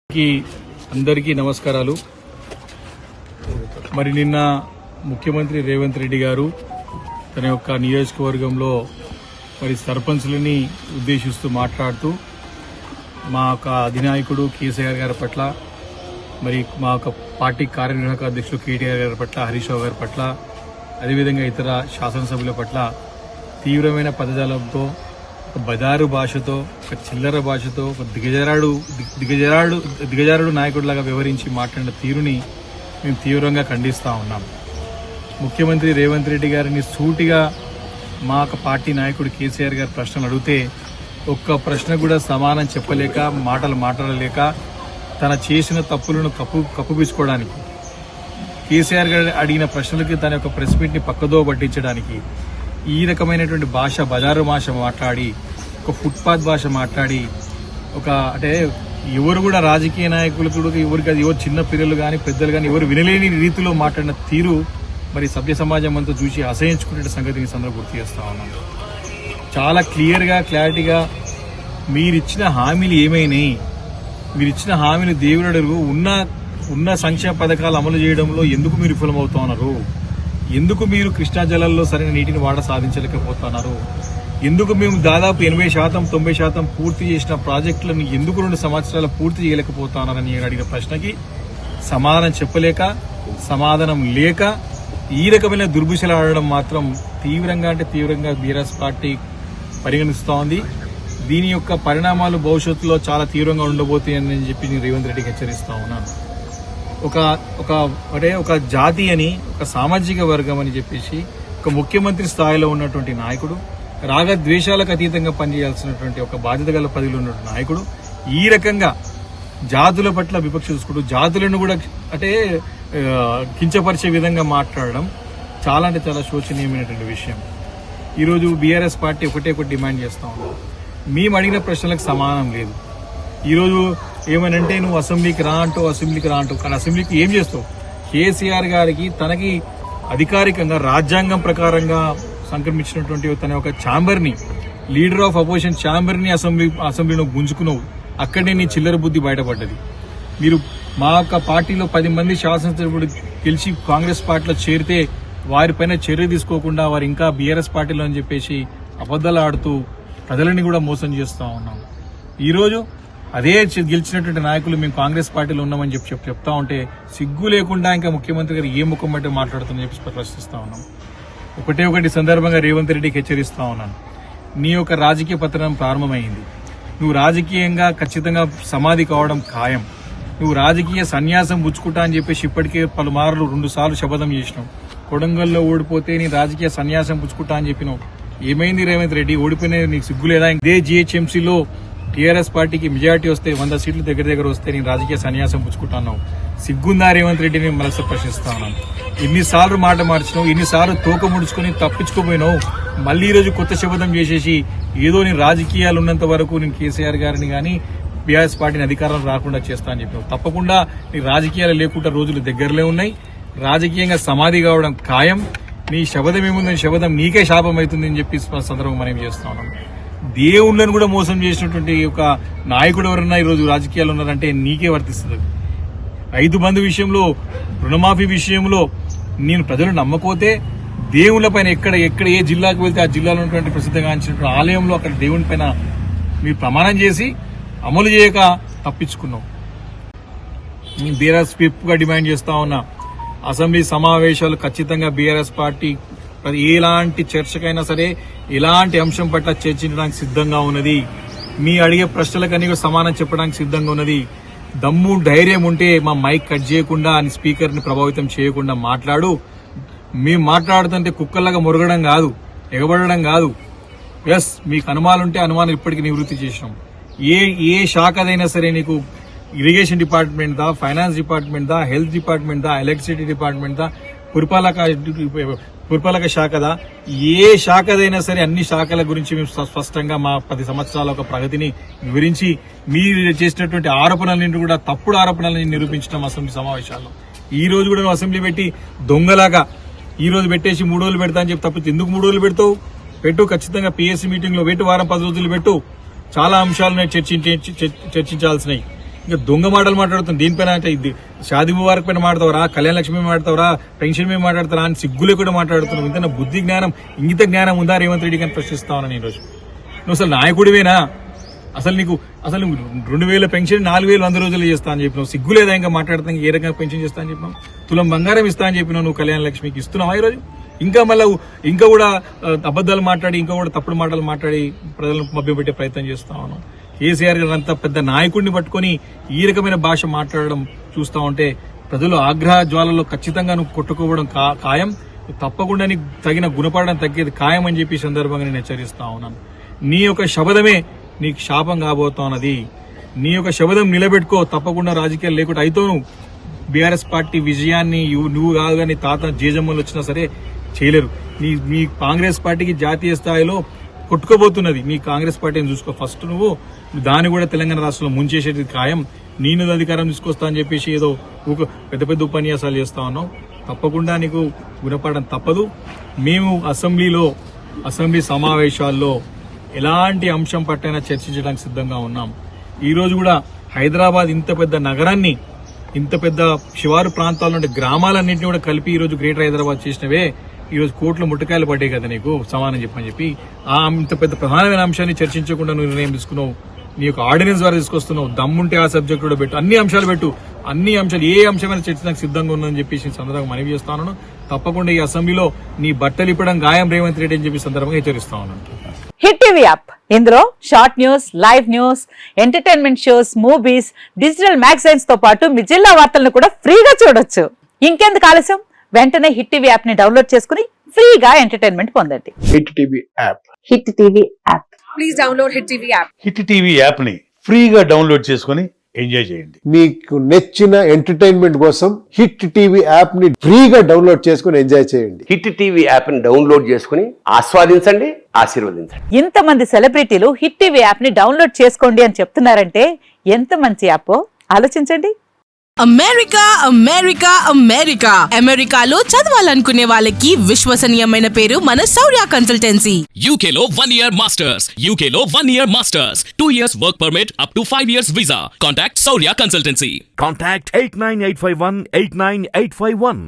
అందరికీ నమస్కారాలు. మరి నిన్న ముఖ్యమంత్రి రేవంత్ రెడ్డి గారు తన యొక్క నియోజకవర్గంలో మరి సర్పంచ్లని ఉద్దేశిస్తూ మాట్లాడుతూ మా యొక్క అధినాయకుడు కేసీఆర్ గారి పట్ల, మరి మా యొక్క పార్టీ కార్యనిర్వాహక అధ్యక్షులు కేటీఆర్ గారి పట్ల, హరీష్ రావు గారి పట్ల, అదేవిధంగా ఇతర శాసనసభ్యుల పట్ల తీవ్రమైన పదజాలంతో, ఒక బజారు భాషతో, ఒక చిల్లర భాషతో, ఒక దిగజారుడు నాయకుడిలాగా వివరించి మాట్లాడిన తీరుని మేము తీవ్రంగా ఖండిస్తా ఉన్నాం. ముఖ్యమంత్రి రేవంత్ రెడ్డి గారిని సూటిగా మా పార్టీ నాయకుడు కేసీఆర్ గారు ప్రశ్నలు అడిగితే ఒక్క ప్రశ్న కూడా సమానం చెప్పలేక, మాటలు మాట్లాడలేక, తన చేసిన తప్పులను కప్పుబిచ్చుకోవడానికి, కేసీఆర్ గారు అడిగిన ప్రశ్నలకి తన యొక్క ప్రెస్ మీట్ ని పక్కదో పట్టించడానికి ఈ రకమైనటువంటి భాష, బజారు భాష మాట్లాడి, ఒక ఫుట్పాత్ భాష మాట్లాడి, అంటే ఎవరు కూడా రాజకీయ నాయకులు కూడా ఎవరు చిన్న పిల్లలు కానీ పెద్దలు కానీ ఎవరు వినలేని రీతిలో మాట్లాడిన తీరు మరి సభ్య సమాజం అంతా చూసి అసహించుకునే సంగతిని సందర్భం గుర్తు చేస్తా ఉన్నాను. చాలా క్లారిటీగా మీరిచ్చిన హామీలు ఏమైనాయి, మీరిచ్చిన హామీలు దేవుడు ఉన్న సంక్షేమ పథకాలు అమలు చేయడంలో ఎందుకు మీరు విఫలమవుతా ఉన్నారు? ఎందుకు మీరు కృష్ణా జలాల్లో సరైన నీటిని సాధించలేకపోతున్నారు? ఎందుకు మేము దాదాపు 80%, 90% పూర్తి చేసిన ప్రాజెక్టులను ఎందుకు 2 సంవత్సరాలు పూర్తి చేయలేకపోతున్నారని అడిగిన ప్రశ్నకి సమాధానం చెప్పలేక, సమాధానం లేక ఈ రకమైన దుర్భుషలు ఆడడం మాత్రం తీవ్రంగా బీఆర్ఎస్ పార్టీ పరిగణిస్తోంది ఉంది. దీని యొక్క పరిణామాలు భవిష్యత్తులో చాలా తీవ్రంగా ఉండబోతాయని చెప్పి నేను రేవంత్ రెడ్డికి హెచ్చరిస్తా ఉన్నాను. ఒక జాతి అని, ఒక సామాజిక వర్గం అని చెప్పేసి ఒక ముఖ్యమంత్రి స్థాయిలో ఉన్నటువంటి నాయకుడు, రాగద్వేషాలకు అతీతంగా పనిచేయాల్సినటువంటి ఒక బాధ్యత గల పదవిలో ఉన్నటువంటి నాయకుడు ఈ రకంగా జాతుల పట్ల వివక్ష చూసుకుంటూ జాతులను కూడా కించపరిచే విధంగా మాట్లాడడం చాలా శోచనీయమైనటువంటి విషయం. ఈరోజు బీఆర్ఎస్ పార్టీ ఒకటే డిమాండ్ చేస్తా ఉన్నాం. మేము అడిగిన ప్రశ్నలకు సమాధానం లేదు. ఈరోజు ఏమనంటే నువ్వు అసెంబ్లీకి రా అంటూ కానీ అసెంబ్లీకి ఏం చేస్తావు? కేసీఆర్ గారికి తనకి అధికారికంగా రాజ్యాంగం ప్రకారంగా సంక్రమించినటువంటి తన యొక్క ఛాంబర్ ని, లీడర్ ఆఫ్ అపోజిషన్ ఛాంబర్ ని అసెంబ్లీలో గుంజుకున్నావు. అక్కడే నీ చిల్లర బుద్ధి బయటపడ్డది. మీరు మా యొక్క పార్టీలో 10 మంది శాసనసభ్యులు గెలిచి కాంగ్రెస్ పార్టీలో చేరితే వారిపైన చర్య తీసుకోకుండా వారు ఇంకా బీఆర్ఎస్ పార్టీలో అని చెప్పేసి అబద్దాలు ఆడుతూ ప్రజలని కూడా మోసం చేస్తా ఉన్నాం. ఈరోజు అదే గెలిచినటువంటి నాయకులు మేము కాంగ్రెస్ పార్టీలో ఉన్నామని చెప్తా ఉంటే సిగ్గు లేకుండా ఇంకా ముఖ్యమంత్రి గారు ఏ ముఖం బట్టి మాట్లాడుతుందని చెప్పి ప్రశ్నిస్తా ఉన్నాం. ఒకటి సందర్భంగా రేవంత్ రెడ్డికి హెచ్చరిస్తా ఉన్నాను. నీ యొక్క రాజకీయ పతనం ప్రారంభమైంది. నువ్వు రాజకీయంగా ఖచ్చితంగా సమాధి కావడం ఖాయం. నువ్వు రాజకీయ సన్యాసం పుచ్చుకుంటా అని చెప్పేసి ఇప్పటికే పలుమార్లు 2 సార్లు శపథం చేసినావు. కొడంగల్లో ఓడిపోతే నీ రాజకీయ సన్యాసం పుచ్చుకుంటా అని చెప్పినావు. ఏమైంది రేవంత్ రెడ్డి? ఓడిపోయిన నీకు సిగ్గు లేదా? ఇదే జీహెచ్ఎంసీలో టీఆర్ఎస్ పార్టీకి మెజార్టీ వస్తే 100 సీట్లు దగ్గర వస్తే నేను రాజకీయ సన్యాసం పుచ్చుకుంటున్నావు. సిగ్గుందా రేవంత్ రెడ్డిని మరొకసారి ప్రశ్నిస్తా ఉన్నాను. ఎన్నిసార్లు మాట మార్చినావు, ఎన్నిసార్లు తోక ముడుచుకుని తప్పించుకోపోయినావు. మళ్లీ ఈ రోజు కొత్త శపథం చేసేసి ఏదో నేను రాజకీయాలు ఉన్నంత వరకు నేను కేసీఆర్ గారిని గానీ బీఆర్ఎస్ పార్టీని అధికారం రాకుండా చేస్తా అని చెప్పినావు. తప్పకుండా నీ రాజకీయాలు లేకుండా రోజులు దగ్గరలో ఉన్నాయి. రాజకీయంగా సమాధి కావడం ఖాయం. నీ శపథం ఏముందని శపథం నీకే శాపం అవుతుందని చెప్పి సందర్భం మనం చేస్తా ఉన్నాం. దేవుళ్లను కూడా మోసం చేసినటువంటి ఒక నాయకుడు ఎవరన్నా ఈరోజు రాజకీయాలు ఉన్నారంటే నీకే వర్తిస్తుంది. రైతు బంధు విషయంలో, రుణమాఫీ విషయంలో నేను ప్రజలు నమ్మకపోతే దేవుళ్ల పైన ఎక్కడ ఏ జిల్లాకు వెళ్తే ఆ జిల్లాలో ఉన్నటువంటి ప్రసిద్ధంగాంచినటువంటి ఆలయంలో అక్కడ దేవుని పైన మీరు ప్రమాణం చేసి అమలు చేయక తప్పించుకున్నావు. నేను బీఆర్ఎస్ గా డిమాండ్ చేస్తా ఉన్నా. అసెంబ్లీ సమావేశాలు ఖచ్చితంగా బీఆర్ఎస్ పార్టీ ఎలాంటి చర్చకైనా సరే, ఎలాంటి అంశం పట్ల చర్చించడానికి సిద్ధంగా ఉన్నది. మీ అడిగే ప్రశ్నలకన్నీ సమాధానం చెప్పడానికి సిద్ధంగా ఉన్నది. దమ్ము ధైర్యం ఉంటే మా మైక్ కట్ చేయకుండా, స్పీకర్ ని ప్రభావితం చేయకుండా మాట్లాడు. మేము మాట్లాడుతుంటే కుక్కల్లాగా మొరగడం కాదు, ఎగబడడం కాదు. ఎస్, మీకు అనుమానాలుంటే అనుమానం ఇప్పటికీ నివృత్తి చేసినాం. ఏ శాఖదైనా సరే, నీకు ఇరిగేషన్ డిపార్ట్మెంట్ దా, ఫైనాన్స్ డిపార్ట్మెంట్ దా, హెల్త్ డిపార్ట్మెంట్ దా, ఎలక్ట్రిసిటీ డిపార్ట్మెంట్ దా, పురపాలక శాఖదా, ఏ శాఖదైనా సరే అన్ని శాఖల గురించి మేము స్పష్టంగా మా 10 సంవత్సరాల ఒక ప్రగతిని వివరించి మీరు చేసినటువంటి ఆరోపణలన్నింటి కూడా తప్పుడు ఆరోపణలని నిరూపించడం అసెంబ్లీ సమావేశాల్లో. ఈ రోజు కూడా నువ్వు అసెంబ్లీ పెట్టి దొంగలాగా ఈ రోజు పెట్టేసి 3 రోజులు పెడతా అని చెప్పి తప్పితే ఎందుకు 3 రోజులు పెడతావు? పెట్టు, ఖచ్చితంగా పిఎస్సీ మీటింగ్ లో పెట్టు, వారం 10 రోజులు పెట్టు. చాలా అంశాలను చర్చించాల్సినవి. ఇంకా దొంగ మాటలు మాట్లాడుతుంది. దీనిపైన అంటే ఇది షాదీ ముబారక్ పైన మాట్లాడతావరా, కళ్యాణ లక్ష్మి మాట్లాడతావరా, పెన్షన్ మీద మాట్లాడతారా అని సిగ్గులే కూడా మాట్లాడుతున్నావు. ఇంత బుద్ధి జ్ఞానం, ఇంగిత జ్ఞానం ఉందా రేవంత్ రెడ్డి అని ప్రశ్నిస్తా ఉన్నాను ఈ రోజు. నువ్వు అసలు నాయకుడివేనా? అసలు 2000 పెన్షన్ 4100 రోజులు చేస్తా అని చెప్పినావు. సిగ్గు లేదా ఇంకా మాట్లాడతా? ఏ రకంగా పెన్షన్ చేస్తా అని చెప్పినావు? తులం బంగారం ఇస్తా అని చెప్పినావు. నువ్వు కళ్యాణ లక్ష్మికి ఇస్తున్నావా ఈ రోజు? ఇంకా కూడా అబద్దాలు మాట్లాడి, ఇంకా కూడా తప్పుడు మాటలు మాట్లాడి ప్రజలను మభ్యపెట్టే ప్రయత్నం చేస్తా ఉన్నావు. కేసీఆర్ గారు అంత పెద్ద నాయకుడిని పట్టుకొని ఈ రకమైన భాష మాట్లాడడం చూస్తా ఉంటే ప్రజలు ఆగ్రహ జ్వాలలో ఖచ్చితంగా నువ్వు కొట్టుకోవడం ఖాయం. తప్పకుండా నీకు తగిన గుణపడడం తగ్గేది ఖాయం అని చెప్పి సందర్భంగా నేను హెచ్చరిస్తా ఉన్నాను. నీ యొక్క శబదమే నీకు శాపం కాబోతున్నది. నీ యొక్క శబదం నిలబెట్టుకో. తప్పకుండా రాజకీయాలు లేకుండా అయితే నువ్వు బీఆర్ఎస్ పార్టీ విజయాన్ని నువ్వు కాదు కానీ తాత జేజమ్మలు వచ్చినా సరే చేయలేరు. మీ కాంగ్రెస్ పార్టీకి జాతీయ స్థాయిలో కొట్టుకోబోతున్నది. మీ కాంగ్రెస్ పార్టీని చూసుకో ఫస్ట్. నువ్వు దాన్ని కూడా తెలంగాణ రాష్ట్రంలో ముంచేసేది ఖాయం. నేను అధికారం తీసుకొస్తా అని చెప్పేసి ఏదో పెద్ద పెద్ద ఉపన్యాసాలు చేస్తా ఉన్నావు. తప్పకుండా నీకు గుణపడడం తప్పదు. మేము అసెంబ్లీ సమావేశాల్లో ఎలాంటి అంశం పట్టైనా చర్చించడానికి సిద్ధంగా ఉన్నాం. ఈ రోజు కూడా హైదరాబాద్ ఇంత పెద్ద నగరాన్ని, ఇంత పెద్ద శివారు ప్రాంతాల నుండి గ్రామాలన్నింటినీ కూడా కలిపి ఈ రోజు గ్రేటర్ హైదరాబాద్ చేసినవే ఈ రోజు కోట్ల ముట్టకాయలు పడ్డాయి కదా నీకు సమానం చెప్పి ఇంత పెద్ద ప్రధానమైన అంశాన్ని చర్చించకుండా నువ్వు నిర్ణయం తీసుకున్నావు. నీ యొక్క ఆర్డినెన్స్ ద్వారా తీసుకొస్తున్నావు. దమ్ముంటే ఆ సబ్జెక్ట్ కూడా పెట్టు, అన్ని అంశాలు పెట్టు. అన్ని అంశాలు ఏ అంశమైనా చర్చించడానికి సిద్ధంగా ఉందని చెప్పేసి సందర్భంగా మనవి చేస్తా ఉన్నాను. తప్పకుండా ఈ అసెంబ్లీలో నీ బట్టలు ఇప్పడం గాయం రేవంత్ రెడ్డి అని చెప్పి సందర్భంగా హెచ్చరిస్తా ఉన్నాను. హిట్ టీవీ యాప్, ఇందులో short news, live news, entertainment shows, movies, digital magazines తో పాటు మీ జిల్లా వార్తలను కూడా ఫ్రీగా చూడొచ్చు. ఇంకెందుకు ఆలస్యం, వెంటనే హిట్ టీవీ యాప్ ని డౌన్లోడ్ చేసుకుని ఫ్రీగా ఎంటర్టైన్మెంట్ పొందండి. Hit TV app. Hit TV app. Please download hit TV app. Hit TV app ని ఫ్రీగా డౌన్లోడ్ చేసుకుని ఎంజాయ్ చేయండి. మీకు నచ్చిన ఎంటర్టైన్మెంట్ కోసం హిట్ టీవీ యాప్ ని ఫ్రీగా డౌన్లోడ్ చేసుకుని ఎంజాయ్ చేయండి. హిట్ టీవీ యాప్ ని డౌన్లోడ్ చేసుకుని ఆస్వాదించండి, ఆశీర్వదించండి. ఇంతమంది సెలబ్రిటీలు హిట్ టీవీ యాప్ ని డౌన్లోడ్ చేసుకోండి అని చెప్తున్నారంటే ఎంత మంచి యాప్ ఆలోచించండి. అమెరికా అమెరికా అమెరికా అమెరికాలో చదవాలనుకునే వాళ్ళకి విశ్వసనీయమైన పేరు మన శౌర్య కన్సల్టెన్సీ. UK లో 1 year masters. UK లో 1 year masters. 2 years work permit up to 5 years visa. Contact Saurya Consultancy. Contact 89851 89851.